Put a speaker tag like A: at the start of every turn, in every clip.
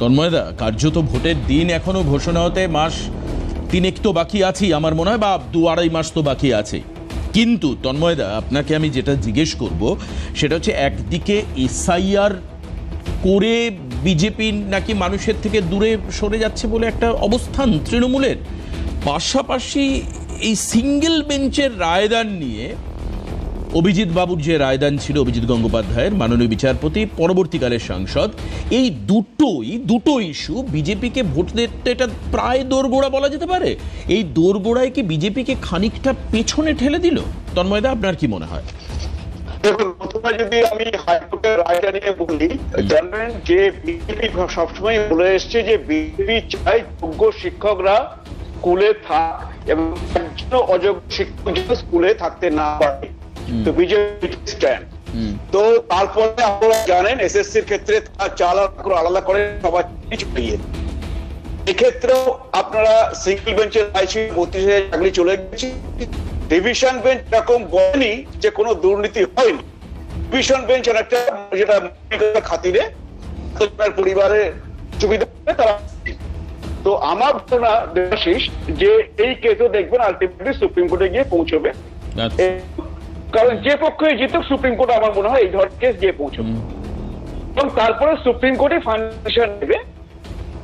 A: তন্ময়দা, কার্যত ভোটের দিন এখনো ঘোষণা হতে মাস তিনেক তো বাকি আছেই আমার মনে হয়, বা 2-2.5 মাস তো বাকি আছে। কিন্তু তন্ময়দা, আপনাকে আমি যেটা জিজ্ঞেস করব সেটা হচ্ছে, একদিকে এসআইআর করে বিজেপি নাকি মানুষের থেকে দূরে সরে যাচ্ছে বলে একটা অবস্থান তৃণমূলের, পাশাপাশি এই সিঙ্গেল বেঞ্চের রায়দান নিয়ে অভিজিৎ বাবুর যে রায়দান ছিল, অভিজিৎ গঙ্গোপাধ্যায়ের মাননীয় বিচারপতি, পরবর্তীকালের সাংসদ, এই দুটো ইস্যু বিজেপিকে ভোট দিতে এটা প্রায় দোরগোড়া বলা যেতে পারে। এই দোরগোড়ায় কি বিজেপিকে খানিকটা পেছনে ঠেলে দিল? তন্ময়দা, আপনার কি মনে হয়?
B: দেখুন, প্রথমে যদি আমি হাইকোর্টের রায়টা নিয়ে বলি, জানেন যে বিজেপি সবসময় বলে এসছে যে বিজেপি চাই যোগ্য শিক্ষকরা স্কুলে থাক এবং একজন অযোগ্য শিক্ষক স্কুলে থাকতে না পারে। তো বিজেপি স্ট্যান্ড। তো তারপরে আপনারা জানেন এসএসসির ক্ষেত্রে আলাদা করে সবার ছড়িয়ে, এক্ষেত্রেও আপনারা সিঙ্গেল বেঞ্চের রায় ছিল, 32,000 চাকরি চলে গেছে। ডিভিশন বেঞ্চ এরকম বলেনি যে কোনো দুর্নীতি হয়নি। ডিভিশন বেঞ্চ একটা যেটা খাতিরে পরিবারের সুবিধা তারা। তো আমার ধারণা দেবাশিস যে এই কেসও দেখবেন আলটিমেটলি সুপ্রিম কোর্টে গিয়ে পৌঁছবে, কারণ যে পক্ষে জিতুক সুপ্রিম কোর্ট আমার মনে হয় এই ধরনের কেস গিয়ে পৌঁছবে এবং তারপরে সুপ্রিম কোর্টে ফাইনাল নেবে।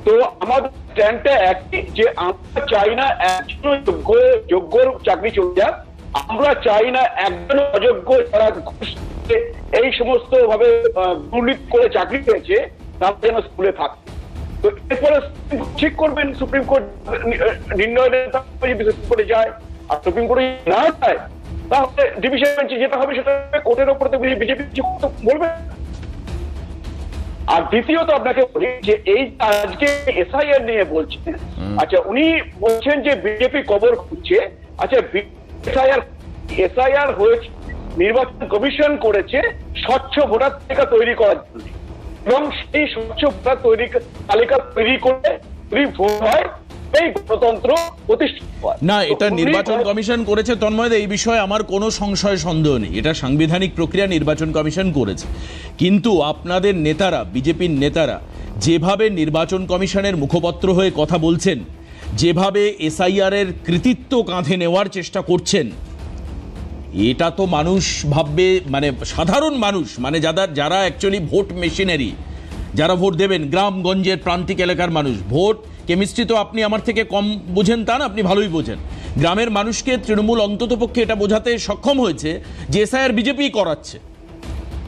B: তো আমাদের স্ট্যান্ডটা একই যে আমরা চাই না একজন যোগ্য চাকরি চলে যাক, আমরা চাই না একজন অযোগ্য যারা এই সমস্ত ভাবে দুর্নীতি করে চাকরি পেয়েছে তারা যেন স্কুলে থাকে। তো এরপরে ঠিক করবেন সুপ্রিম কোর্ট নির্ণয় সুপ্রিম কোর্টে যায়, আর সুপ্রিম কোর্টে না যায় তাহলে ডিভিশন বেঞ্চে যেটা হবে সেটা কোর্টের ওপরে বিজেপি বলবে। আর দ্বিতীয়ত আপনাকে বলি যে এই আজকে এসআইআর নিয়ে বলছেন, আচ্ছা উনি বলছেন যে বিজেপি কবর খুঁজছে। আচ্ছা, এসআইআর হয়েছে, নির্বাচন কমিশন করেছে স্বচ্ছ ভোটার তালিকা তৈরি করার জন্য, এবং সেই স্বচ্ছ ভোটার তালিকা তৈরি করে ভোট হয়, এই গণতন্ত্র প্রতিষ্ঠিত হয়।
A: না, এটা নির্বাচন কমিশন করেছে তন্ময়দা, এই বিষয়ে আমার কোনো সংশয় সন্দেহ নেই। এটা সাংবিধানিক প্রক্রিয়া, নির্বাচন কমিশন করেছে। কিন্তু আপনাদের নেতারা, বিজেপির নেতারা যেভাবে নির্বাচন কমিশনের মুখপত্র হয়ে কথা বলছেন, যেভাবে এসআইআর এর কৃতিত্ব কাঁধে নেওয়ার চেষ্টা করছেন, এটা তো মানুষ ভাববে, মানে সাধারণ মানুষ, মানে যারা অ্যাকচুয়ালি ভোট মেশিনারি, যারা ভোট দেবেন, গ্রামগঞ্জের প্রান্তিক এলাকার মানুষ, ভোট কেমিস্ট্রি তো আপনি আমার থেকে কম বোঝেন তা না, আপনি ভালোই বোঝেন। গ্রামের মানুষকে তৃণমূল অন্ততপক্ষে এটা বোঝাতে সক্ষম হয়েছে যে এসআইআর বিজেপি করাচ্ছে,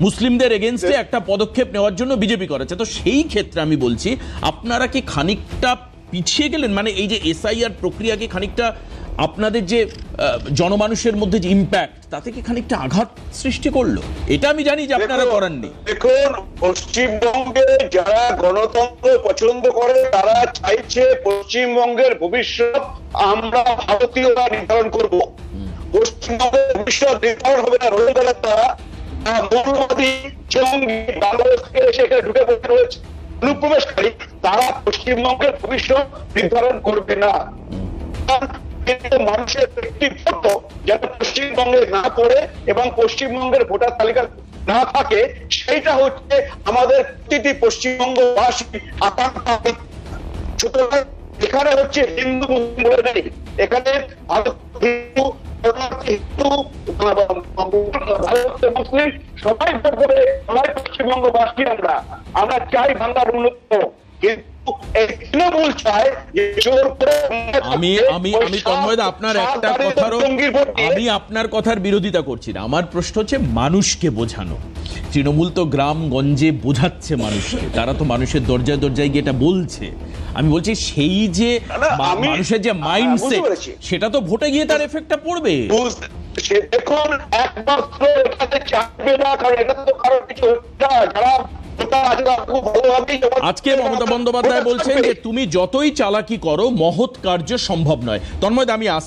A: মুসলিমদের এগেনস্টে একটা পদক্ষেপ নেওয়ার জন্য বিজেপি করাচ্ছে। তো সেই ক্ষেত্রে আমি বলছি, আপনারা কি খানিকটা পিছিয়ে গেলেন? মানে এই যে এসআইআর প্রক্রিয়াকে খানিকটা আপনাদের যে জনমানুষের মধ্যে যে ইম্প্যাক্ট, তাতে কি খানিকটা আঘাত সৃষ্টি করলো? এটা আমি জানি যে আপনারা করাননি।
B: দেখুন, পশ্চিমবঙ্গে যারা গণতন্ত্র পছন্দ করে তারা চাইছে পশ্চিমবঙ্গের ভবিষ্যৎ আমরা ভারতীয়রা নির্ধারণ করব। পশ্চিমবঙ্গের ভবিষ্যৎ নির্ধারণ হবে না রোহিঙ্গারা, তারা মৌলবাদী জঙ্গি বাংলাদেশ থেকে এসে এখানে ঢুকে পড়ে রয়েছে অনুপ্রবেশকারী, তারা পশ্চিমবঙ্গের ভবিষ্যৎ নির্ধারণ করবে না। কিন্তু মানুষের ব্যক্তিগত যাতে পশ্চিমবঙ্গে না পড়ে এবং পশ্চিমবঙ্গের ভোটার তালিকা না থাকে, সেইটা হচ্ছে আমাদের প্রতিটি পশ্চিমবঙ্গবাসী আকাঙ্ক্ষা। সুতরাং এখানে হচ্ছে হিন্দু মুসলিম বলে নেই, এখানে হিন্দু মুসলিম সবাই ভোট করে, সবাই পশ্চিমবঙ্গবাসী। আমরা চাই বাংলার উন্নত, কিন্তু তৃণমূল চায় যে জোর করে।
A: আমি তন্ময়দা আপনার একটা কথারও, আমি আপনার কথার বিরোধিতা করছি না। আমার প্রশ্ন হচ্ছে মানুষকে বোঝানো। তৃণমূল তো গ্রামগঞ্জে বোঝাচ্ছে মানুষকে, তারা তো মানুষের দরজায় দরজায় গিয়ে এটা বলছে। আমি বলছি সেই যে মানুষের যে মাইন্ডসেট, সেটা তো ভোটে গিয়ে তার এফেক্টটা পড়বে।
B: দেখুন, একমাত্র এটাতে চাপবে না, কারণ এটা তো কারোর কিছু যারা
A: আজকে মমতা বন্দ্যোপাধ্যায় বলছেন যে তুমি যতই চালাকি করো মহৎ কার্য সম্ভব নয়। তন্ময়দা, আমি